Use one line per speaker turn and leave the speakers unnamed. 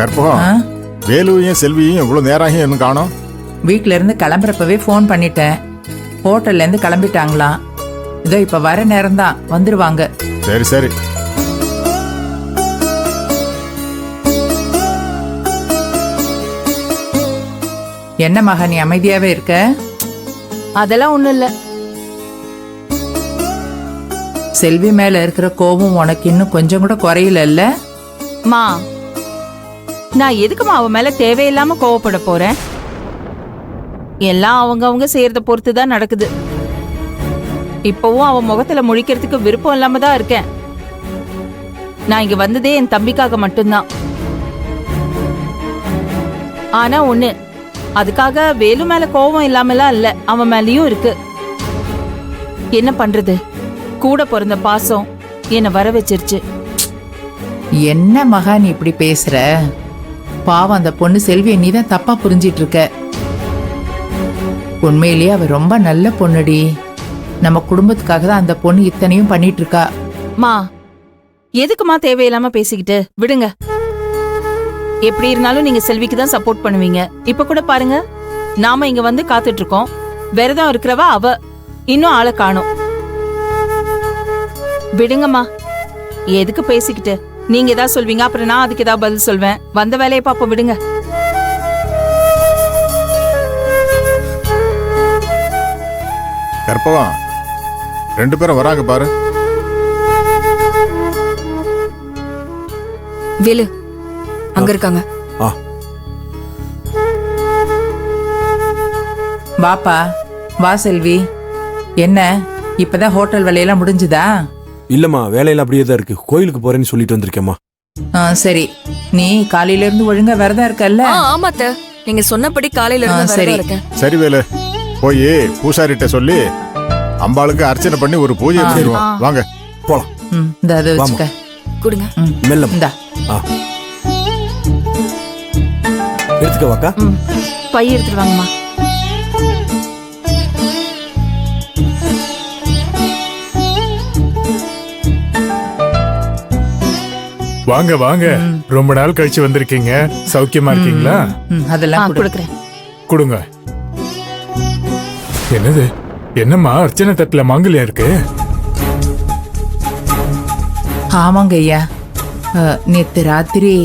கற்பகம்,
ஆ?
வேலுவையும் செல்வியும் இவ்வளவு நேரம் இன்னும் காணோம்.
வீட்ல இருந்து கிளம்புறப்பவே ஃபோன் பண்ணிட்டேன். ஹோட்டல்ல இருந்து கிளம்பிட்டாங்களாம். இதோ இப்ப வர நேரம் தான், வந்துருவாங்க.
சரி சரி.
என்ன மகா நீ அமைதியாவே இருக்க?
அதெல்லாம் ஒண்ணும் இல்ல.
செல்வி மேல இருக்கிற கோபம் உனக்கு இன்னும் கொஞ்சம் கூட குறையல?
மா, நான் எதுக்குமா அவ மேல தேவையில்லாம கோவப்பட போறேன்? எல்லாம் அவங்க செய்யறத பொறுத்து தான் நடக்குது. இப்பவும் அவன் முகத்துல முழிக்கிறதுக்கு விருப்பம் இல்லாம தான் இருக்கேன். நான் இங்க வந்ததே என் தம்பிக்காக மட்டும்தான். ஆனா ஒண்ணு, அதுக்காக வேலு மேல கோபம் இல்லாமலாம் இல்ல, அவன் மேலயும் இருக்கு. என்ன பண்றது, கூட பிறந்த பாசம் என்ன வர வச்சிருச்சு.
என்ன மகா நீ இப்படி பேசுற? பாவம் அந்த பொண்ணு செல்வியை நீ தான் தப்பா புரிஞ்சிட்டு இருக்க. உண்மையிலேயே அவ ரொம்ப நல்ல பொண்ணுடி. நம்ம குடும்பத்துக்காக தான் அந்த பொண்ணு இத்தனையும் பண்ணிட்டு இருக்கா.
மா, எதுக்குமா தேவையில்லாம பேசிக்கிட்டு விடுங்க. எப்படி இருந்தாலும் நீங்க செல்விக்கு தான் சப்போர்ட் பண்ணுவீங்க. இப்ப கூட பாருங்க, நாம இங்க வந்து காத்துட்டு இருக்கோம். விரதம் இருக்கிறவ அவ இன்னும் ஆளை காணோம். விடுங்கம்மா, எதுக்கு பேசிக்கிட்டு? நீங்க ஏதாவது சொல்வீங்க, அப்புறம் நான் அதுக்கு ஏதாவது பதில் சொல்வேன். வந்த வேலையை பாப்போம், விடுங்க.
கற்பகம், 2 பேரும் வராங்க பாரு.
வேலு அங்க இருக்காங்க.
வாப்பா, வா செல்வி. என்ன இப்பதான் ஹோட்டல் வேலையெல்லாம் முடிஞ்சுதா?
இல்லம்மா, வேலையில அப்படியே தான் இருக்கு. கோயிலுக்கு போறேன்னு சொல்லிட்டு வந்திருக்கேம்மா.
சரி, நீ காலையில இருந்து ஒழுங்கா விரதம் இருக்கல்ல?
ஆமாத்த, நீங்க சொன்னபடி காலையில இருந்து
சரி.
விரதம் இருக்கேன்.
சரி வேலு, போய் பூசாரிட்ட சொல்லி அம்பாளுக்கு அர்ச்சனை பண்ணி ஒரு பூஜை பண்ணிடுவோம். வாங்க
போலாம்.
இந்த அதை வச்சுக்க.
கொடுங்க.
மெல்ல.
இந்தா.
எடுத்துக்க வாக்கா.
பை எடுத்துட்டு வாங்கம்மா.
வாங்க வாங்க, ரொம்ப நாள் கழிச்சு வந்திருக்கீங்க. சௌக்கியமா இருக்கீங்களா?
அதெல்லாம் கொடு.
கொடுக்குறேன்.
கொடுங்க. என்னது, என்னம்மா அர்ச்சனை தட்டுல மாங்கல்யம் இருக்கு?
ஆமாங்க ஐயா, நேத்து ராத்திரி